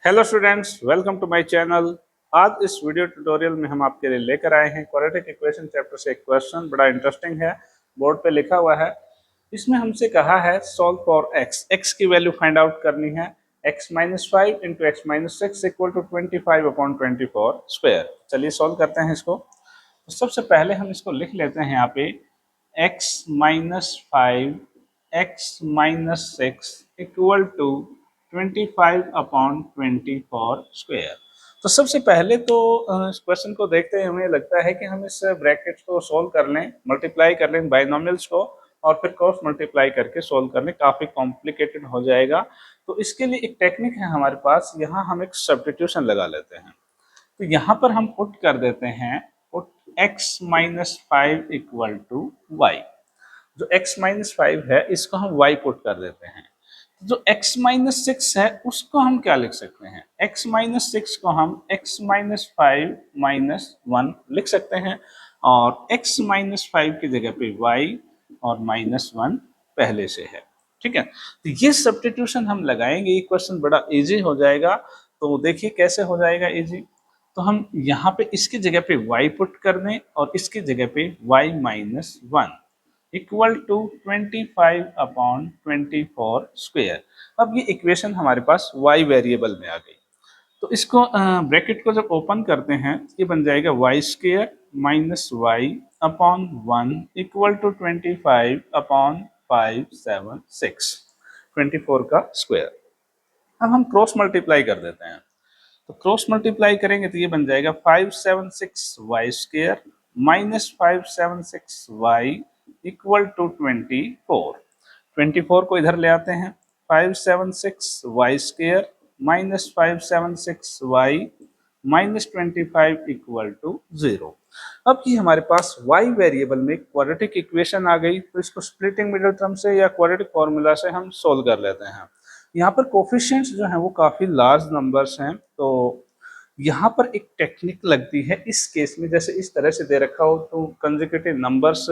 Hello students, welcome to my channel. आज इस video tutorial में हम आपके लिए लेकर आए हैं क्वाड्रेटिक इक्वेशन चैप्टर से एक क्वेश्चन। बड़ा इंटरेस्टिंग है, बोर्ड पे लिखा हुआ है। इसमें हमसे कहा है सॉल्व फॉर एक्स, एक्स की वैल्यू फाइंड आउट करनी है। X minus five into X minus six equal to 25 upon 24 square. चलिए सॉल्व करते हैं इसको। तो सबसे पहले हम इसको लिख लेते हैं यहाँ पे X minus five X minus six equal to 25 upon 24 square. तो सबसे पहले तो इस क्वेश्चन को देखते ही हमें लगता है कि हम इस ब्रैकेट को सोल्व कर लें, मल्टीप्लाई कर लें बाइनोमियल्स को और फिर क्रॉस मल्टीप्लाई करके सोल्व कर लें, काफ़ी कॉम्प्लिकेटेड हो जाएगा। तो इसके लिए एक टेक्निक है हमारे पास, यहाँ हम एक सब्स्टिट्यूशन लगा लेते हैं। तो यहाँ पर हम पुट कर देते हैं put x minus five equal to Y. जो x माइनस फाइव है इसको हम y पुट कर देते हैं। जो x माइनस सिक्स है उसको हम क्या लिख सकते हैं, x माइनस सिक्स को हम x minus five minus one लिख सकते हैं और x माइनस फाइव की जगह पे y और माइनस वन पहले से है। ठीक है, तो ये सब्स्टिट्यूशन हम लगाएंगे, ये क्वेश्चन बड़ा इजी हो जाएगा। तो देखिए कैसे हो जाएगा इजी। तो हम यहाँ पे इसकी जगह पे y पुट कर दें और इसकी जगह पे y minus one equal to 25 upon 24 square. अब ये इक्वेशन हमारे पास y वेरिएबल में आ गई। तो इसको ब्रैकेट को जब ओपन करते हैं ये बन जाएगा Y square minus Y upon one equal to 25 upon 576 24 का स्क्वायर। अब हम क्रॉस मल्टीप्लाई कर देते हैं। तो क्रॉस मल्टीप्लाई करेंगे तो ये बन जाएगा 576 Y square minus 576 Y equal to 24। 24 को इधर ले आते हैं, 576 Y square minus 576 Y minus 25 equal to 0। अब ये हमारे पास y वेरिएबल में क्वाड्रेटिक इक्वेशन आ गई। तो इसको स्प्लिटिंग मिडिल टर्म से या क्वाड्रेटिक फॉर्मूला से हम सोल्व कर लेते हैं। यहाँ पर कोफिशिएंट्स जो हैं वो काफ़ी लार्ज नंबर्स हैं। तो यहाँ पर एक टेक्निक लगती है इस केस में, जैसे इस तरह से दे रखा हो तो कंसेक्यूटिव नंबर्स,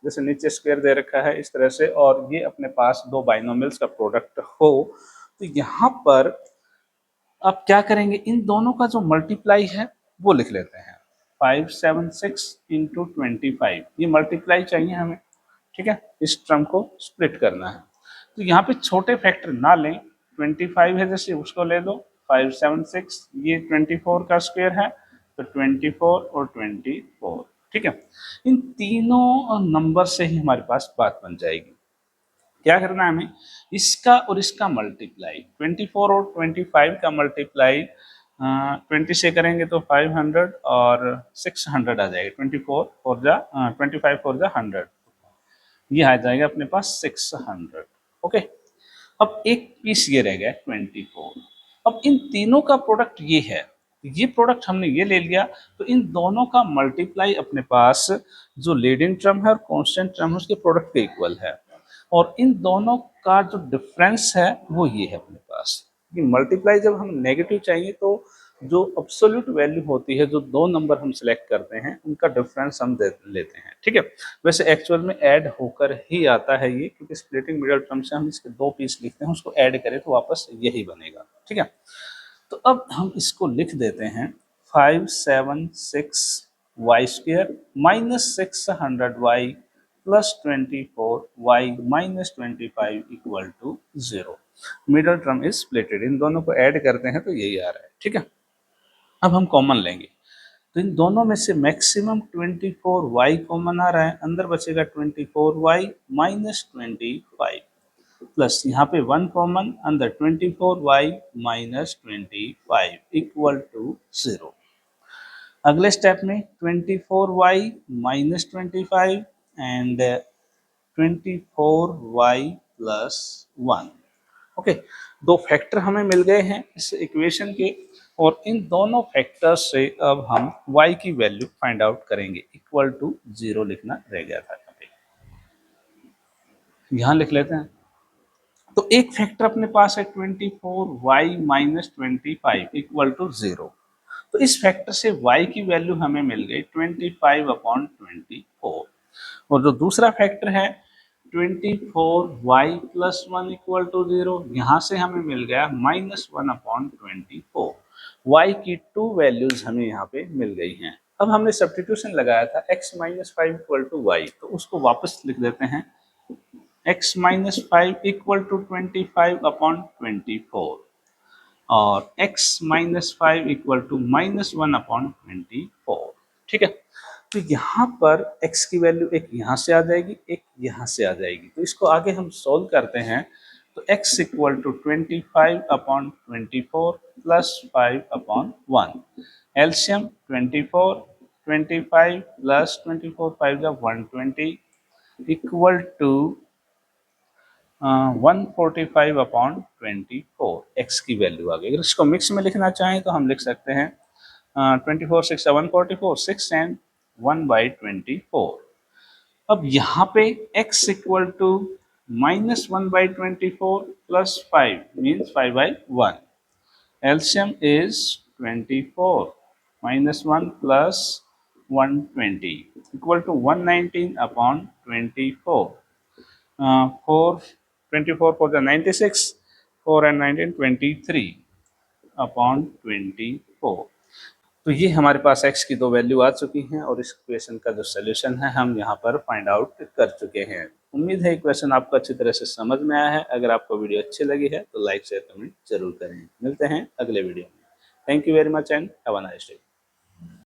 जैसे नीचे स्क्वायर दे रखा है इस तरह से और ये अपने पास दो बाइनोमियल्स का प्रोडक्ट हो, तो यहाँ पर आप क्या करेंगे, इन दोनों का जो मल्टीप्लाई है वो लिख लेते हैं। 576 इंटू 25 ये मल्टीप्लाई चाहिए हमें। ठीक है, इस टर्म को स्प्लिट करना है। तो यहाँ पे छोटे फैक्टर ना लें, 25 है जैसे उसको ले लो, 576 ये 24 का स्क्वायर है तो 24 और 24। ठीक है, इन तीनों नंबर से ही हमारे पास बात बन जाएगी। क्या करना है हमें, इसका और इसका मल्टीप्लाई, 24 और 25 का मल्टीप्लाई 20 से करेंगे तो 500 और 600 आ जाएगा। 24 फोर जा 25 फोर जा 100, ये आ जाएगा अपने पास 600। ओके, अब एक पीस ये रह गया 24। अब इन तीनों का प्रोडक्ट ये है, ये प्रोडक्ट हमने ये ले लिया। तो इन दोनों का मल्टीप्लाई अपने पास जो लीडिंग टर्म है और कांस्टेंट टर्म है उसके प्रोडक्ट के इक्वल है और इन दोनों का जो डिफरेंस है वो ये है अपने पास। कि मल्टीप्लाई जब हम नेगेटिव चाहिए तो जो अब्सोल्यूट वैल्यू होती है, जो दो नंबर हम सिलेक्ट करते हैं उनका डिफरेंस हम दे लेते हैं। ठीक है, वैसे एक्चुअल में ऐड होकर ही आता है ये, क्योंकि स्प्लिटिंग मिडिल टर्म से हम इसके दो पीस लिखते हैं, उसको ऐड करें तो वापस यही बनेगा। ठीक है, तो अब हम इसको लिख देते हैं 576 Y square minus 600 y plus 24 y minus 25 equal to 0। Middle term is splitted, इन दोनों को ऐड करते हैं तो यही आ रहा है। ठीक है, अब हम कॉमन लेंगे तो इन दोनों में से मैक्सिमम 24y कॉमन आ रहा है, अंदर बचेगा 24y माइनस 25 प्लस यहाँ पे 1 कॉमन, अंदर 24y माइनस 25 इक्वल टू 0। अगले स्टेप में 24y minus 25 and 24y plus 1। Okay, दो फैक्टर हमें मिल गए हैं इस इक्वेशन के और इन दोनों फैक्टर्स से अब हम y की वैल्यू फाइंड आउट करेंगे। इक्वल टू 0 लिखना रह गया था, यहाँ लिख लेते हैं। तो एक फैक्टर अपने पास है 24y माइनस 25 इक्वल टू 0। तो इस फैक्टर से y की वैल्यू हमें मिल गई 25 अपॉन 24। और जो दूसरा फैक्टर है 24y प्लस 1 इक्वल टू 0। यहाँ से हमें मिल गया -1/24। y की 2 वैल्यूज हमें यहाँ पे मिल गई हैं। अब हमने सब्स्टिट्यूशन लगाया था x minus 5 equal to Y, तो उसको वापस लिख देते हैं। x माइनस 5 इक्वल टू 25/24 और x माइनस 5 इक्वल टू -1/24। ठीक है, तो यहाँ पर x की वैल्यू एक यहाँ से आ जाएगी, एक यहाँ से आ जाएगी, तो इसको आगे हम सोल्व करते हैं। तो x equal to 25/24 plus 5/1, LCM 24, 25 plus 24, 5 जा 120 इक्वल टू 145/24। x की वैल्यू आ गई। अगर इसको मिक्स में लिखना चाहें तो हम लिख सकते हैं 24 6 144, 6 एंड 1/24। अब यहाँ पे x equal to -1/24 plus 5 means 5/1। LCM is 24 -1 plus 120 equal to 119/24। 24 for the 96, 4 and 19 23/24। तो ये हमारे पास x की दो वैल्यू आ चुकी हैं और इस इक्वेशन का जो सोल्यूशन है हम यहाँ पर फाइंड आउट कर चुके हैं। उम्मीद है इक्वेशन आपको अच्छी तरह से समझ में आया है। अगर आपको वीडियो अच्छी लगी है तो लाइक शेयर कमेंट जरूर करें। मिलते हैं अगले वीडियो में। Thank you very much and have a nice day.